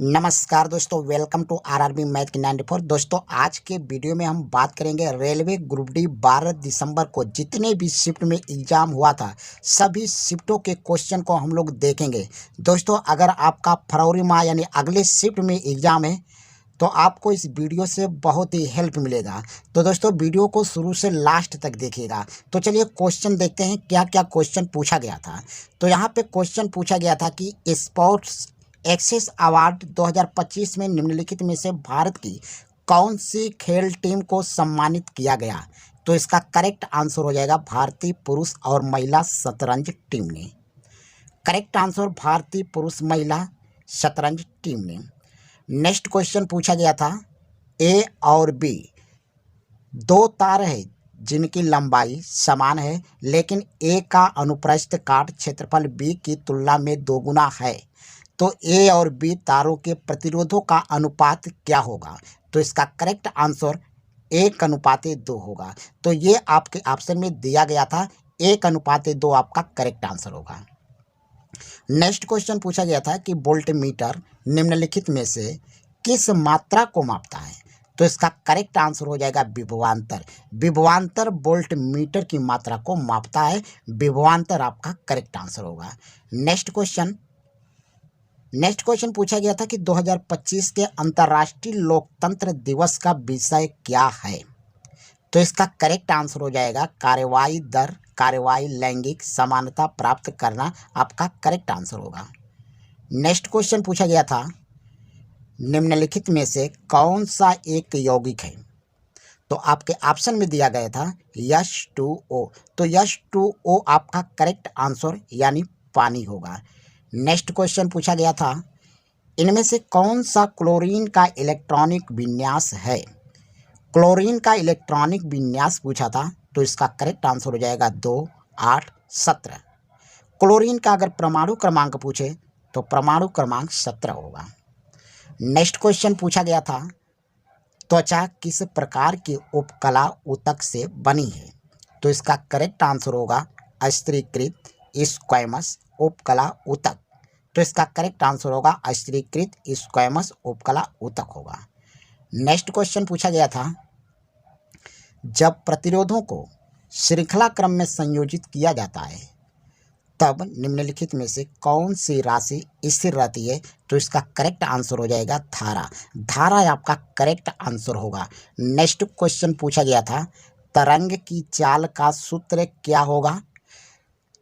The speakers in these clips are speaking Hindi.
नमस्कार दोस्तों, वेलकम टू आरआरबी मैथ की 94। दोस्तों, आज के वीडियो में हम बात करेंगे रेलवे ग्रुप डी 12 दिसंबर को जितने भी शिफ्ट में एग्ज़ाम हुआ था सभी शिफ्टों के क्वेश्चन को हम लोग देखेंगे। दोस्तों, अगर आपका फरवरी माह यानी अगले शिफ्ट में एग्ज़ाम है तो आपको इस वीडियो से बहुत ही हेल्प मिलेगा। तो दोस्तों, वीडियो को शुरू से लास्ट तक देखिएगा। तो चलिए क्वेश्चन देखते हैं क्या क्या क्वेश्चन पूछा गया था। तो यहाँ पे क्वेश्चन पूछा गया था कि स्पोर्ट्स एक्सेस अवार्ड 2025 में निम्नलिखित में से भारत की कौन सी खेल टीम को सम्मानित किया गया। तो इसका करेक्ट आंसर हो जाएगा भारतीय पुरुष और महिला शतरंज टीम ने। करेक्ट आंसर भारतीय पुरुष महिला शतरंज टीम ने। नेक्स्ट क्वेश्चन पूछा गया था ए और बी दो तार है जिनकी लंबाई समान है लेकिन ए का अनुप्रस्थ काट क्षेत्रफल बी की तुलना में दोगुना है। तो ए और बी तारों के प्रतिरोधों का अनुपात क्या होगा। तो इसका करेक्ट आंसर 1:2 होगा। तो ये आपके ऑप्शन में दिया गया था, 1:2 आपका करेक्ट आंसर होगा। नेक्स्ट क्वेश्चन पूछा गया था कि वोल्टमीटर निम्नलिखित में से किस मात्रा को मापता है। तो इसका करेक्ट आंसर हो जाएगा विभवांतर। विभवांतर वोल्टमीटर की मात्रा को मापता है, विभवांतर आपका करेक्ट आंसर होगा। नेक्स्ट क्वेश्चन पूछा गया था कि 2025 के अंतर्राष्ट्रीय लोकतंत्र दिवस का विषय क्या है। तो इसका करेक्ट आंसर हो जाएगा कार्यवाही दर, कार्यवाही लैंगिक समानता प्राप्त करना आपका करेक्ट आंसर होगा। नेक्स्ट क्वेश्चन पूछा गया था निम्नलिखित में से कौन सा एक यौगिक है। तो आपके ऑप्शन में दिया गया था H2O। तो H2O आपका करेक्ट आंसर यानी पानी होगा। नेक्स्ट क्वेश्चन पूछा गया था इनमें से कौन सा क्लोरीन का इलेक्ट्रॉनिक विन्यास है। क्लोरीन का इलेक्ट्रॉनिक विन्यास पूछा था, तो इसका करेक्ट आंसर हो जाएगा 2, 8, 17। क्लोरीन का अगर परमाणु क्रमांक पूछे तो परमाणु क्रमांक 17 होगा। नेक्स्ट क्वेश्चन पूछा गया था त्वचा किस प्रकार की उपकला ऊतक से बनी है। तो इसका करेक्ट आंसर होगा स्थिरीकृत स्क्वैमस उपकला ऊतक। तो इसका करेक्ट आंसर होगा स्थिरीकृत स्क्वैमस उपकला ऊतक होगा। नेक्स्ट क्वेश्चन पूछा गया था जब प्रतिरोधों को श्रृंखला क्रम में संयोजित किया जाता है तब निम्नलिखित में से कौन सी राशि स्थिर रहती है। तो इसका करेक्ट आंसर हो जाएगा धारा। धारा आपका करेक्ट आंसर होगा। नेक्स्ट क्वेश्चन पूछा गया था तरंग की चाल का सूत्र क्या होगा।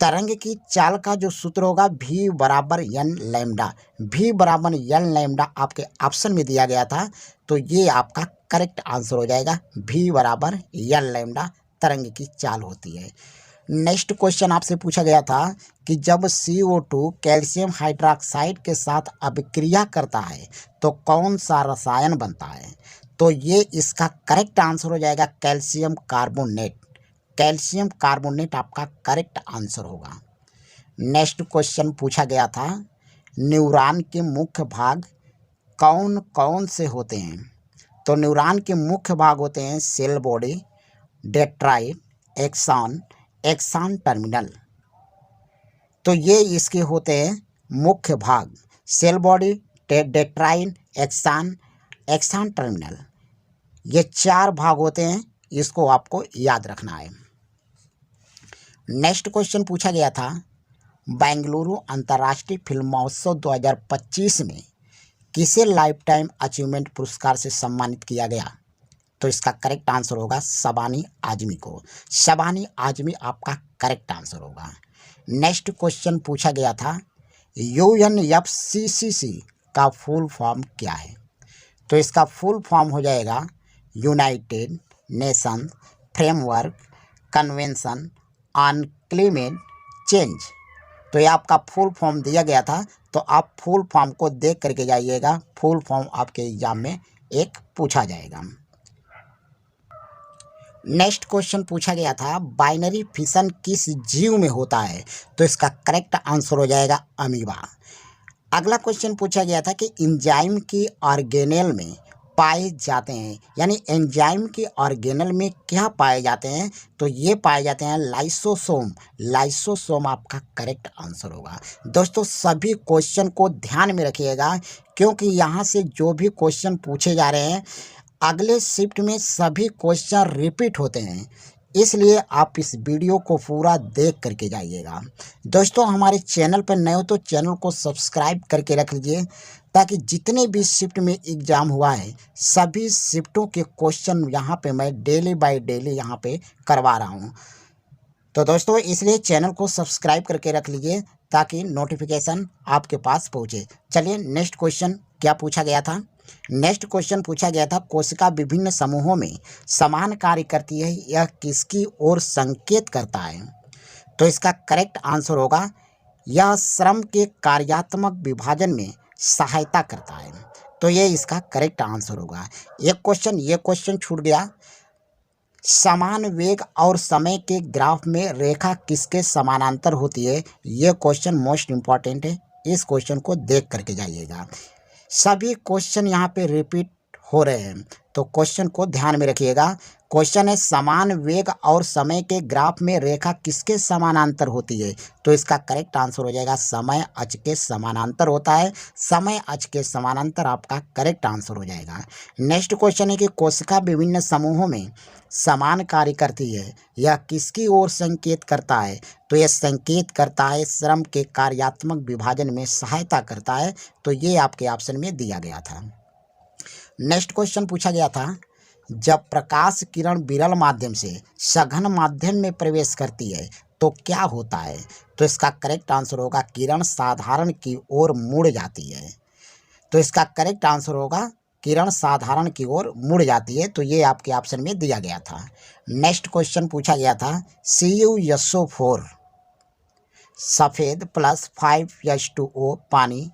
तरंग की चाल का जो सूत्र होगा V बराबर n लैम्डा। V बराबर n लैम्डा आपके ऑप्शन में दिया गया था, तो ये आपका करेक्ट आंसर हो जाएगा। V बराबर n लैम्डा तरंग की चाल होती है। नेक्स्ट क्वेश्चन आपसे पूछा गया था कि जब CO2 कैल्शियम हाइड्रोक्साइड के साथ अभिक्रिया करता है तो कौन सा रसायन बनता है। तो ये इसका करेक्ट आंसर हो जाएगा कैल्शियम कार्बोनेट। कैल्शियम कार्बोनेट आपका करेक्ट आंसर होगा। नेक्स्ट क्वेश्चन पूछा गया था न्यूरॉन के मुख्य भाग कौन कौन से होते हैं। तो न्यूरॉन के मुख्य भाग होते हैं cell body, dendrite, axon terminal. तो ये इसके होते हैं मुख्य भाग, cell body, dendrite, axon terminal. ये 4 भाग होते हैं, इसको आपको याद रखना है। नेक्स्ट क्वेश्चन पूछा गया था बेंगलुरु अंतर्राष्ट्रीय फिल्म महोत्सव 2025 में किसे लाइफ टाइम अचीवमेंट पुरस्कार से सम्मानित किया गया। तो इसका करेक्ट आंसर होगा शबानी आजमी को। शबानी आजमी आपका करेक्ट आंसर होगा। नेक्स्ट क्वेश्चन पूछा गया था UNFCCC का फुल फॉर्म क्या है। तो इसका फुल फॉर्म हो जाएगा United nation framework convention on climate change. तो ये आपका फुल फॉर्म दिया गया था, तो आप फुल फॉर्म को देख करके जाइएगा। फुल फॉर्म आपके एग्जाम में एक पूछा जाएगा। नेक्स्ट क्वेश्चन पूछा गया था बाइनरी फिशन किस जीव में होता है। तो इसका करेक्ट आंसर हो जाएगा अमीबा। अगला क्वेश्चन पूछा गया था कि एंजाइम की ऑर्गेनेल में पाए जाते हैं, यानी एंजाइम के ऑर्गेनल में क्या पाए जाते हैं। तो ये पाए जाते हैं लाइसोसोम। लाइसोसोम आपका करेक्ट आंसर होगा। दोस्तों, सभी क्वेश्चन को ध्यान में रखिएगा क्योंकि यहाँ से जो भी क्वेश्चन पूछे जा रहे हैं अगले शिफ्ट में सभी क्वेश्चन रिपीट होते हैं, इसलिए आप इस वीडियो को पूरा देख करके जाइएगा। दोस्तों, हमारे चैनल पर नए हो तो चैनल को सब्सक्राइब करके रख लीजिए, ताकि जितने भी शिफ्ट में एग्ज़ाम हुआ है सभी शिफ्टों के क्वेश्चन यहाँ पे मैं डेली बाय डेली यहाँ पे करवा रहा हूँ। तो दोस्तों, इसलिए चैनल को सब्सक्राइब करके रख लीजिए ताकि नोटिफिकेशन आपके पास पहुँचे। चलिए, नेक्स्ट क्वेश्चन क्या पूछा गया था। नेक्स्ट क्वेश्चन पूछा गया था, कोशिका विभिन्न समूहों में समान कार्य करती है, यह किसकी ओर संकेत करता है। तो इसका करेक्ट आंसर होगा, यह श्रम के कार्यात्मक विभाजन में सहायता करता है। तो ये इसका करेक्ट आंसर होगा। ये क्वेश्चन छूट गया, समान वेग और समय के ग्राफ में रेखा किसके समानांतर होती है। ये क्वेश्चन मोस्ट इम्पॉर्टेंट है, इस क्वेश्चन को देख करके जाइएगा। सभी क्वेश्चन यहाँ पे रिपीट हो रहे हैं, तो क्वेश्चन को ध्यान में रखिएगा। क्वेश्चन है, समान वेग और समय के ग्राफ में रेखा किसके समानांतर होती है। तो इसका करेक्ट आंसर हो जाएगा, समय अक्ष के समानांतर होता है। समय अक्ष के समानांतर आपका करेक्ट आंसर हो जाएगा। नेक्स्ट क्वेश्चन है कि कोशिका विभिन्न समूहों में समान कार्य करती है, यह किसकी ओर संकेत करता है। तो यह संकेत करता है श्रम के कार्यात्मक विभाजन में सहायता करता है। तो ये आपके ऑप्शन में दिया गया था। नेक्स्ट क्वेश्चन पूछा गया था, जब प्रकाश किरण विरल माध्यम से सघन माध्यम में प्रवेश करती है तो क्या होता है। तो इसका करेक्ट आंसर होगा, किरण साधारण की ओर मुड़ जाती है। तो इसका करेक्ट आंसर होगा, किरण साधारण की ओर मुड़ जाती है। तो ये आपके ऑप्शन में दिया गया था। नेक्स्ट क्वेश्चन पूछा गया था, CuSO4 सफ़ेद प्लस 5H2O पानी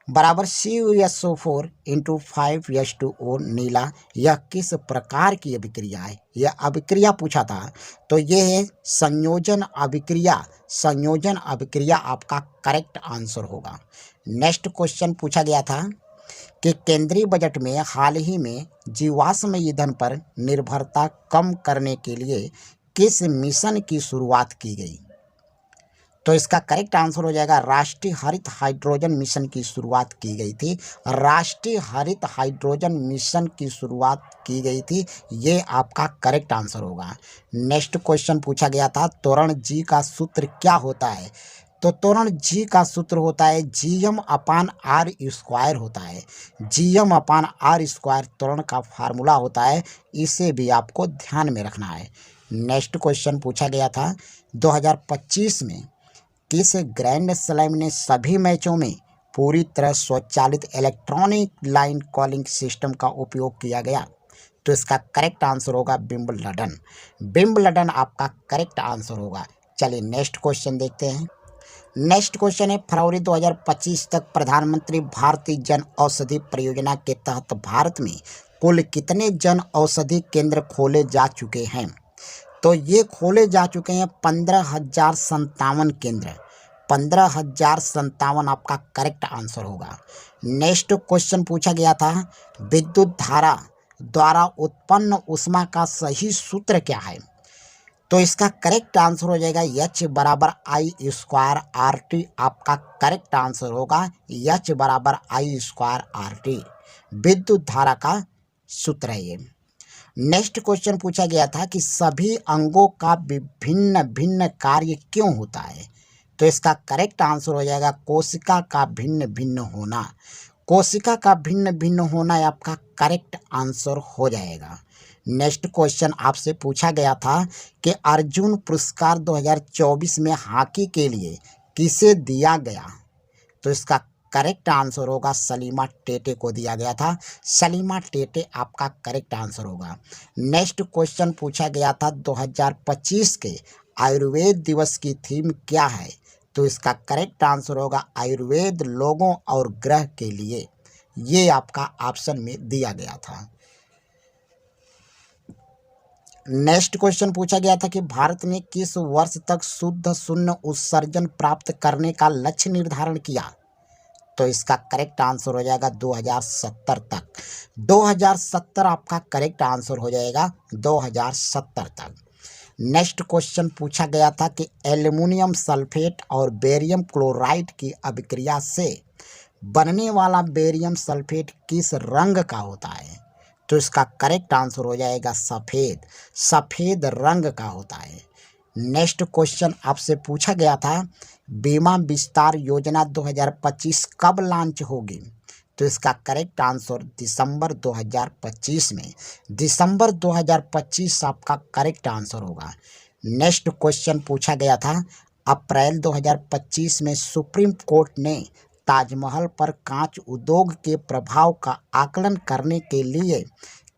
बराबर CuSO4 इंटू 5H2O नीला, यह किस प्रकार की अभिक्रिया है। यह अभिक्रिया पूछा था, तो ये है संयोजन अभिक्रिया। संयोजन अभिक्रिया आपका करेक्ट आंसर होगा। नेक्स्ट क्वेश्चन पूछा गया था कि केंद्रीय बजट में हाल ही में जीवाश्म ईंधन पर निर्भरता कम करने के लिए किस मिशन की शुरुआत की गई। तो इसका करेक्ट आंसर हो जाएगा, राष्ट्रीय हरित हाइड्रोजन मिशन की शुरुआत की गई थी। राष्ट्रीय हरित हाइड्रोजन मिशन की शुरुआत की गई थी, ये आपका करेक्ट आंसर होगा। नेक्स्ट क्वेश्चन पूछा गया था, त्वरण जी का सूत्र क्या होता है। तो त्वरण जी का सूत्र होता है Gm/r² होता है। Gm/r² त्वरण का फार्मूला होता है, इसे भी आपको ध्यान में रखना है। नेक्स्ट क्वेश्चन पूछा गया था, 2025 में किस ग्रैंड स्लैम ने सभी मैचों में पूरी तरह स्वचालित इलेक्ट्रॉनिक लाइन कॉलिंग सिस्टम का उपयोग किया गया। तो इसका करेक्ट आंसर होगा विंबलडन। विंबलडन आपका करेक्ट आंसर होगा। चलिए, नेक्स्ट क्वेश्चन देखते हैं। नेक्स्ट क्वेश्चन है, फरवरी 2025 तक प्रधानमंत्री भारतीय जन औषधि परियोजना के तहत भारत में कुल कितने जन औषधि केंद्र खोले जा चुके हैं। तो ये खोले जा चुके हैं 15,057 केंद्र। 15,057 आपका करेक्ट आंसर होगा। नेक्स्ट क्वेश्चन पूछा गया था, विद्युत धारा द्वारा उत्पन्न ऊष्मा का सही सूत्र क्या है। तो इसका करेक्ट आंसर हो जाएगा, H = I²RT आपका करेक्ट आंसर होगा। H = I²RT विद्युत धारा का सूत्र है ये। नेक्स्ट क्वेश्चन पूछा गया था कि सभी अंगों का विभिन्न भिन्न कार्य क्यों होता है। तो इसका करेक्ट आंसर हो जाएगा, कोशिका का भिन्न भिन्न होना। कोशिका का भिन्न भिन्न होना आपका करेक्ट आंसर हो जाएगा। नेक्स्ट क्वेश्चन आपसे पूछा गया था कि अर्जुन पुरस्कार 2024 में हॉकी के लिए किसे दिया गया। तो इसका करेक्ट आंसर होगा, सलीमा टेटे को दिया गया था। सलीमा टेटे आपका करेक्ट आंसर होगा। नेक्स्ट क्वेश्चन पूछा गया था, 2025 के आयुर्वेद दिवस की थीम क्या है। तो इसका करेक्ट आंसर होगा, आयुर्वेद लोगों और ग्रह के लिए। ये आपका ऑप्शन में दिया गया था। नेक्स्ट क्वेश्चन पूछा गया था कि भारत ने किस वर्ष तक शुद्ध शून्य उत्सर्जन प्राप्त करने का लक्ष्य निर्धारण किया। तो इसका करेक्ट आंसर हो जाएगा 2070 तक। 2070 आपका करेक्ट आंसर हो जाएगा, 2070 तक। नेक्स्ट क्वेश्चन पूछा गया था कि एल्युमिनियम सल्फेट और बेरियम क्लोराइड की अभिक्रिया से बनने वाला बेरियम सल्फेट किस रंग का होता है? तो इसका करेक्ट आंसर हो जाएगा सफ़ेद, सफ़ेद रंग का होता है। नेक्स्ट क्वेश्चन आपसे पूछा गया था बीमा विस्तार योजना 2025 कब लॉन्च होगी? तो इसका करेक्ट आंसर दिसंबर 2025 में, दिसंबर 2025 आपका करेक्ट आंसर होगा। नेक्स्ट क्वेश्चन पूछा गया था अप्रैल 2025 में सुप्रीम कोर्ट ने ताजमहल पर कांच उद्योग के प्रभाव का आकलन करने के लिए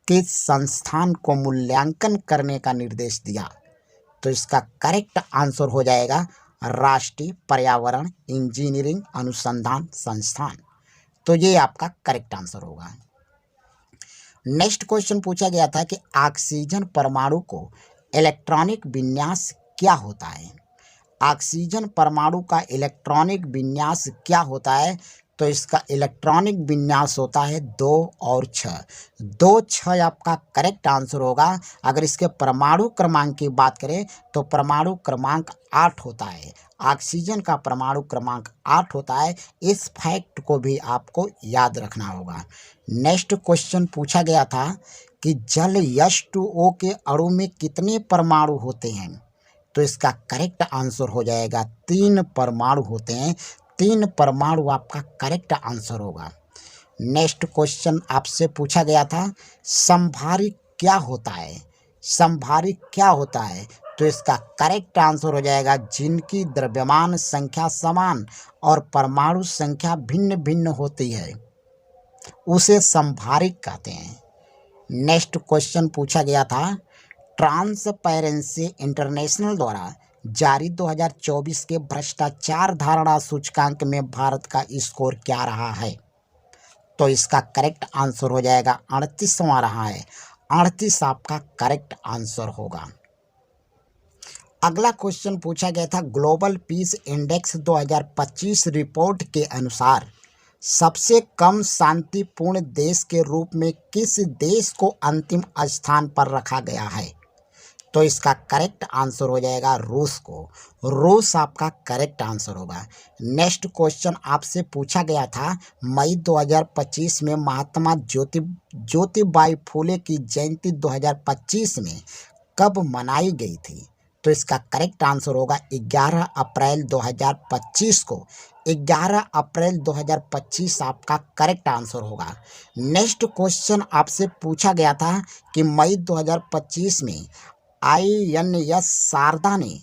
किस संस्थान को मूल्यांकन करने का निर्देश दिया? तो इसका करेक्ट आंसर हो जाएगा राष्ट्रीय पर्यावरण इंजीनियरिंग अनुसंधान संस्थान। तो ये आपका करेक्ट आंसर होगा। नेक्स्ट क्वेश्चन पूछा गया था कि ऑक्सीजन परमाणु को इलेक्ट्रॉनिक विन्यास क्या होता है? ऑक्सीजन परमाणु का इलेक्ट्रॉनिक विन्यास क्या होता है? तो इसका इलेक्ट्रॉनिक विन्यास होता है 2 और 6। 2 6 आपका करेक्ट आंसर होगा। अगर इसके परमाणु क्रमांक की बात करें तो परमाणु क्रमांक 8 होता है। ऑक्सीजन का परमाणु क्रमांक 8 होता है। इस फैक्ट को भी आपको याद रखना होगा। नेक्स्ट क्वेश्चन पूछा गया था कि जल H2O के अणु में कितने परमाणु होते हैं? तो इसका करेक्ट आंसर हो जाएगा 3 परमाणु होते हैं। 3 परमाणु आपका करेक्ट आंसर होगा। नेक्स्ट क्वेश्चन आपसे पूछा गया था समभारिक क्या होता है? समभारिक क्या होता है? तो इसका करेक्ट आंसर हो जाएगा जिनकी द्रव्यमान संख्या समान और परमाणु संख्या भिन्न भिन्न होती है, उसे समभारिक कहते हैं। नेक्स्ट क्वेश्चन पूछा गया था ट्रांसपेरेंसी इंटरनेशनल द्वारा जारी 2024 के भ्रष्टाचार धारणा सूचकांक में भारत का स्कोर क्या रहा है? तो इसका करेक्ट आंसर हो जाएगा 38वां रहा है। 38 आपका करेक्ट आंसर होगा। अगला क्वेश्चन पूछा गया था ग्लोबल पीस इंडेक्स 2025 रिपोर्ट के अनुसार सबसे कम शांतिपूर्ण देश के रूप में किस देश को अंतिम स्थान पर रखा गया है? तो इसका करेक्ट आंसर हो जाएगा रूस को। रूस आपका करेक्ट आंसर होगा। नेक्स्ट क्वेश्चन आपसे पूछा गया था मई 2025 में महात्मा ज्योतिबाई फूले की जयंती 2025 में कब मनाई गई थी? तो इसका करेक्ट आंसर होगा 11 अप्रैल 2025 को। 11 अप्रैल 2025 आपका करेक्ट आंसर होगा। नेक्स्ट क्वेश्चन आपसे पूछा गया था कि मई 2025 में INS शारदा ने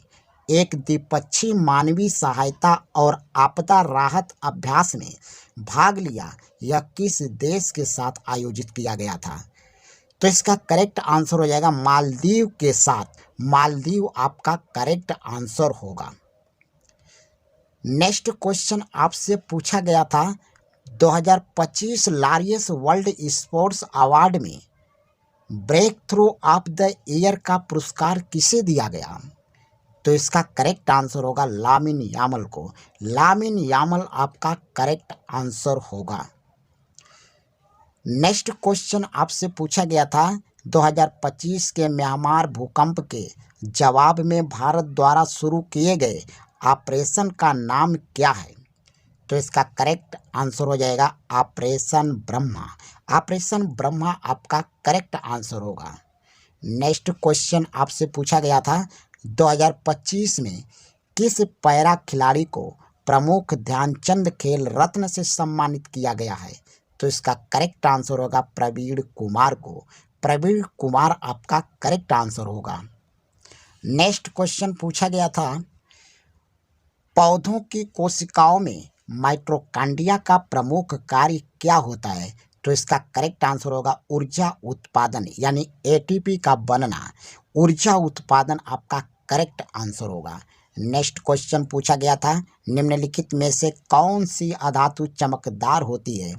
एक द्विपक्षीय मानवीय सहायता और आपदा राहत अभ्यास में भाग लिया। यह किस देश के साथ आयोजित किया गया था? तो इसका करेक्ट आंसर हो जाएगा मालदीव के साथ। मालदीव आपका करेक्ट आंसर होगा। नेक्स्ट क्वेश्चन आपसे पूछा गया था 2025 लारियस वर्ल्ड स्पोर्ट्स अवार्ड में breakthrough of the year का पुरस्कार किसे दिया गया? तो इसका करेक्ट आंसर होगा लामिन यामल को। लामिन यामल आपका करेक्ट आंसर होगा। नेक्स्ट क्वेश्चन आपसे पूछा गया था 2025 के म्यांमार भूकंप के जवाब में भारत द्वारा शुरू किए गए ऑपरेशन का नाम क्या है? तो इसका करेक्ट आंसर हो जाएगा ऑपरेशन ब्रह्मा। ऑपरेशन ब्रह्मा आपका करेक्ट आंसर होगा। नेक्स्ट क्वेश्चन आपसे पूछा गया था 2025 में किस पैरा खिलाड़ी को प्रमुख ध्यानचंद खेल रत्न से सम्मानित किया गया है? तो इसका करेक्ट आंसर होगा प्रवीण कुमार को। प्रवीण कुमार आपका करेक्ट आंसर होगा। नेक्स्ट क्वेश्चन पूछा गया था पौधों की कोशिकाओं में माइटोकॉन्ड्रिया का प्रमुख कार्य क्या होता है? तो इसका करेक्ट आंसर होगा ऊर्जा उत्पादन यानी ATP का बनना। ऊर्जा उत्पादन आपका करेक्ट आंसर होगा। नेक्स्ट क्वेश्चन पूछा गया था निम्नलिखित में से कौन सी अधातु चमकदार होती है?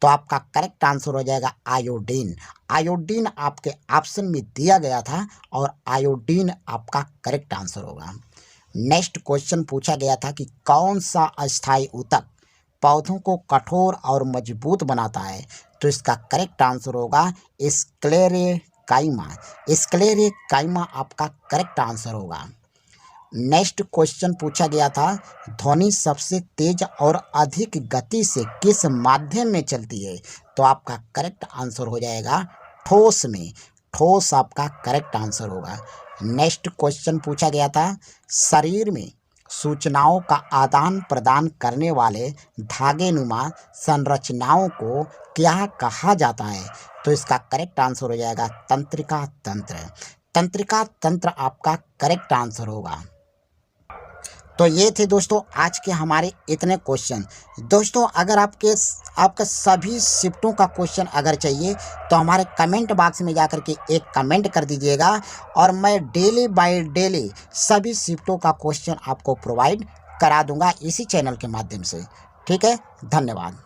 तो आपका करेक्ट आंसर हो जाएगा आयोडीन। आयोडीन आपके ऑप्शन में दिया गया था और आयोडीन आपका करेक्ट आंसर होगा। नेक्स्ट क्वेश्चन पूछा गया था कि कौन सा अस्थायी ऊतक पौधों को कठोर और मजबूत बनाता है? तो इसका करेक्ट आंसर होगा स्क्लेरेकाइमा। स्क्लेरेकाइमा आपका करेक्ट आंसर होगा। नेक्स्ट क्वेश्चन पूछा गया था, ध्वनि सबसे तेज और अधिक गति से किस माध्यम में चलती है? तो आपका करेक्ट आंसर हो जाएगा ठोस में। ठोस आपका करेक्ट आंसर होगा। नेक्स्ट क्वेश्चन पूछा गया था, शरीर में सूचनाओं का आदान प्रदान करने वाले धागेनुमा संरचनाओं को क्या कहा जाता है? तो इसका करेक्ट आंसर हो जाएगा तंत्रिका तंत्र। तंत्रिका तंत्र आपका करेक्ट आंसर होगा। तो ये थे दोस्तों आज के हमारे इतने क्वेश्चन। दोस्तों अगर आपका सभी शिफ्टों का क्वेश्चन अगर चाहिए तो हमारे कमेंट बॉक्स में जाकर के एक कमेंट कर दीजिएगा और मैं डेली बाय डेली सभी शिफ्टों का क्वेश्चन आपको प्रोवाइड करा दूंगा इसी चैनल के माध्यम से। ठीक है, धन्यवाद।